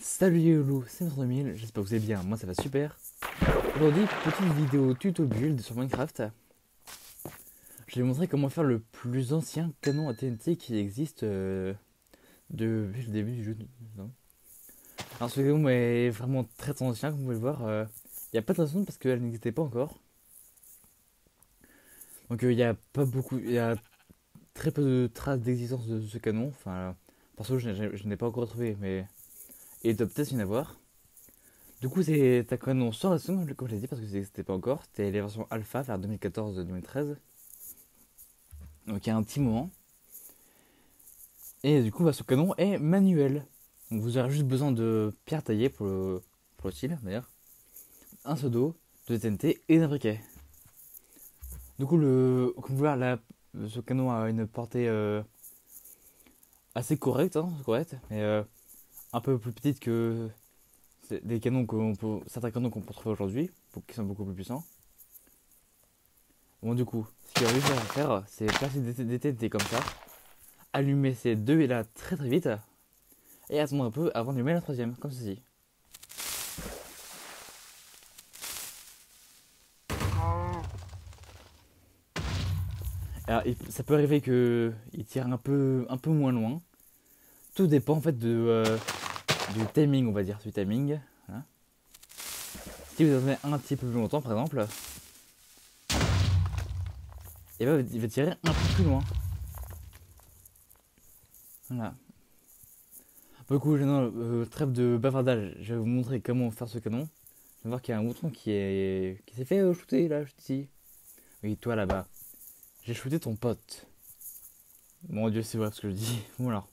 Salut les loulous, c'est Notre 2000, j'espère que vous allez bien, moi ça va super. Aujourd'hui, petite vidéo tuto build sur Minecraft. Je vais vous montrer comment faire le plus ancien canon à TNT qui existe depuis le début du jeu. Alors ce canon est vraiment très ancien, comme vous pouvez le voir. Il n'y a pas de raison parce qu'elle n'existait pas encore. Donc il n'y a pas beaucoup, il y a très peu de traces d'existence de ce canon. Enfin, perso je n'ai pas encore retrouvé, mais il doit peut-être y en avoir. Du coup, c'est un canon sans raison, comme je l'ai dit, parce que c'était pas encore. C'était les versions alpha vers 2014-2013. Donc il y a un petit moment. Et du coup, ce canon est manuel. Donc vous aurez juste besoin de pierres taillées pour le style, d'ailleurs. Un seau d'eau, de TNT et d'un briquet. Du coup, comme vous voyez, ce canon a une portée assez correcte, mais un peu plus petite que des canons certains canons qu'on peut trouver aujourd'hui, qui sont beaucoup plus puissants. Bon, du coup, ce qu'il va falloir faire, c'est placer des TNT comme ça, allumer ces deux et là très très vite, et attendre un peu avant d'allumer la troisième, comme ceci. Alors, ça peut arriver qu'il tire un peu moins loin. Tout dépend en fait du timing, on va dire, du timing. Voilà. Si vous attendez un petit peu plus longtemps, par exemple, et ben, il va tirer un peu plus loin. Voilà. Beaucoup, trêve de bavardage. Je vais vous montrer comment faire ce canon. Je vais voir qu'il y a un mouton qui s'est fait shooter là, juste ici. Oui, toi là-bas. J'ai shooté ton pote. Mon dieu, c'est vrai ce que je dis. Voilà.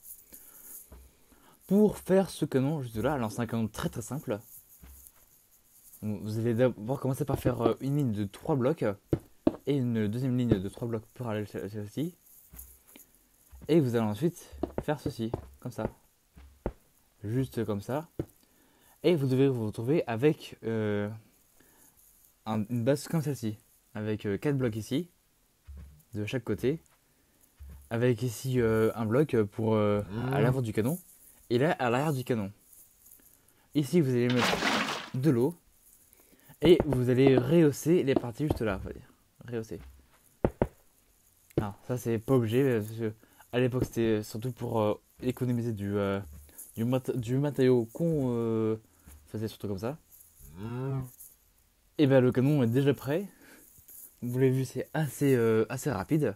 Pour faire ce canon juste là, alors c'est un canon très très simple. Vous allez d'abord commencer par faire une ligne de 3 blocs et une deuxième ligne de 3 blocs parallèles à celle-ci. Et vous allez ensuite faire ceci, comme ça. Juste comme ça. Et vous devez vous retrouver avec une base comme celle-ci. Avec 4 blocs ici, de chaque côté. Avec ici un bloc pour à l'avant du canon. Et là, à l'arrière du canon. Ici, vous allez mettre de l'eau. Et vous allez rehausser les parties juste là, on va dire. Rehausser. Alors, ça, c'est pas obligé. Parce que à l'époque, c'était surtout pour économiser du matériau qu'on faisait surtout comme ça. Et ben le canon est déjà prêt. Vous l'avez vu, c'est assez rapide.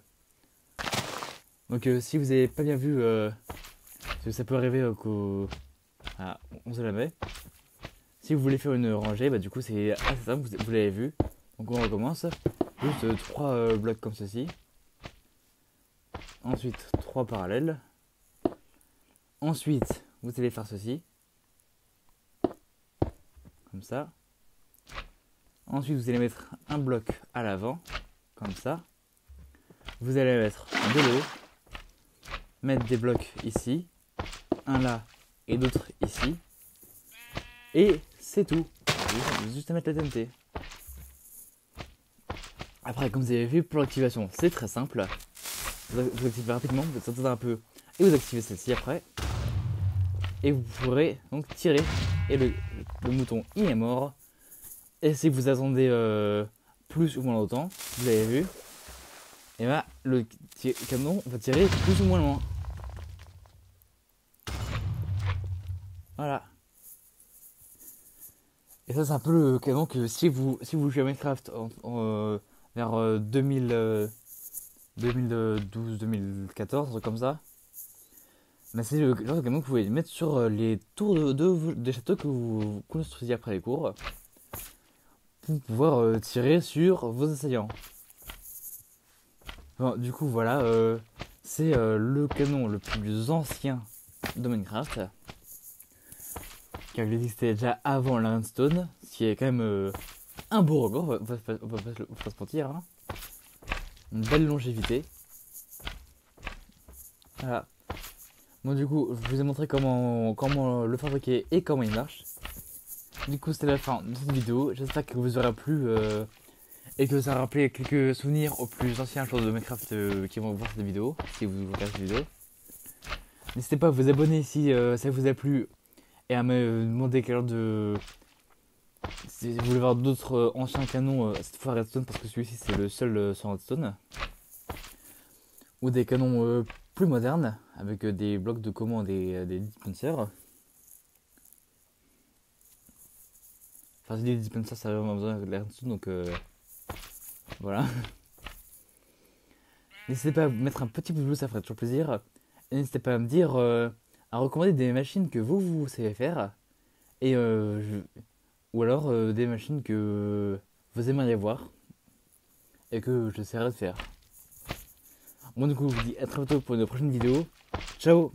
Donc si vous n'avez pas bien vu, ça peut arriver on se la met. Si vous voulez faire une rangée, bah du coup c'est assez simple, vous l'avez vu. Donc on recommence. Juste 3 blocs comme ceci. Ensuite 3 parallèles. Ensuite vous allez faire ceci. Comme ça. Ensuite vous allez mettre un bloc à l'avant. Comme ça. Vous allez mettre de l'eau. Mettre des blocs ici. Un là et d'autres ici. Et c'est tout. Juste à mettre la TNT. Après, comme vous avez vu, pour l'activation, c'est très simple. Vous activez rapidement, vous attendez un peu et vous activez celle-ci après. Et vous pourrez donc tirer. Et le mouton, il est mort. Et si vous attendez plus ou moins longtemps, vous l'avez vu, et ben le canon va tirer plus ou moins loin. Voilà. Et ça, c'est un peu le canon que si vous jouez à Minecraft vers 2012-2014, un truc comme ça, bah c'est le genre de canon que vous pouvez mettre sur les tours des châteaux que vous construisez après les cours pour pouvoir tirer sur vos assaillants. Bon, du coup, voilà, c'est le canon le plus ancien de Minecraft. Car il existait déjà avant l'Ironstone, ce qui est quand même un beau record, on va pas se mentir. Hein. Une belle longévité. Voilà. Bon, du coup, je vous ai montré comment le fabriquer et comment il marche. Du coup, c'était la fin de cette vidéo. J'espère que vous aura plu et que ça a rappelé quelques souvenirs aux plus anciens joueurs de Minecraft qui vont voir cette vidéo, si vous regardez cette vidéo. N'hésitez pas à vous abonner si ça vous a plu et à me demander quelle heure de... Si vous voulez voir d'autres anciens canons, cette fois Redstone, parce que celui-ci c'est le seul sur Redstone, ou des canons plus modernes, avec des blocs de commande et des dispensers. Enfin, si des dispensers, ça a vraiment besoin de la Redstone, donc voilà. N'hésitez pas à mettre un petit pouce bleu, ça ferait toujours plaisir. Et n'hésitez pas à me dire, à recommander des machines que vous savez faire, et ou alors des machines que vous aimeriez voir et que j'essaierai de faire. Bon, du coup, je vous dis à très bientôt pour une prochaine vidéo. Ciao!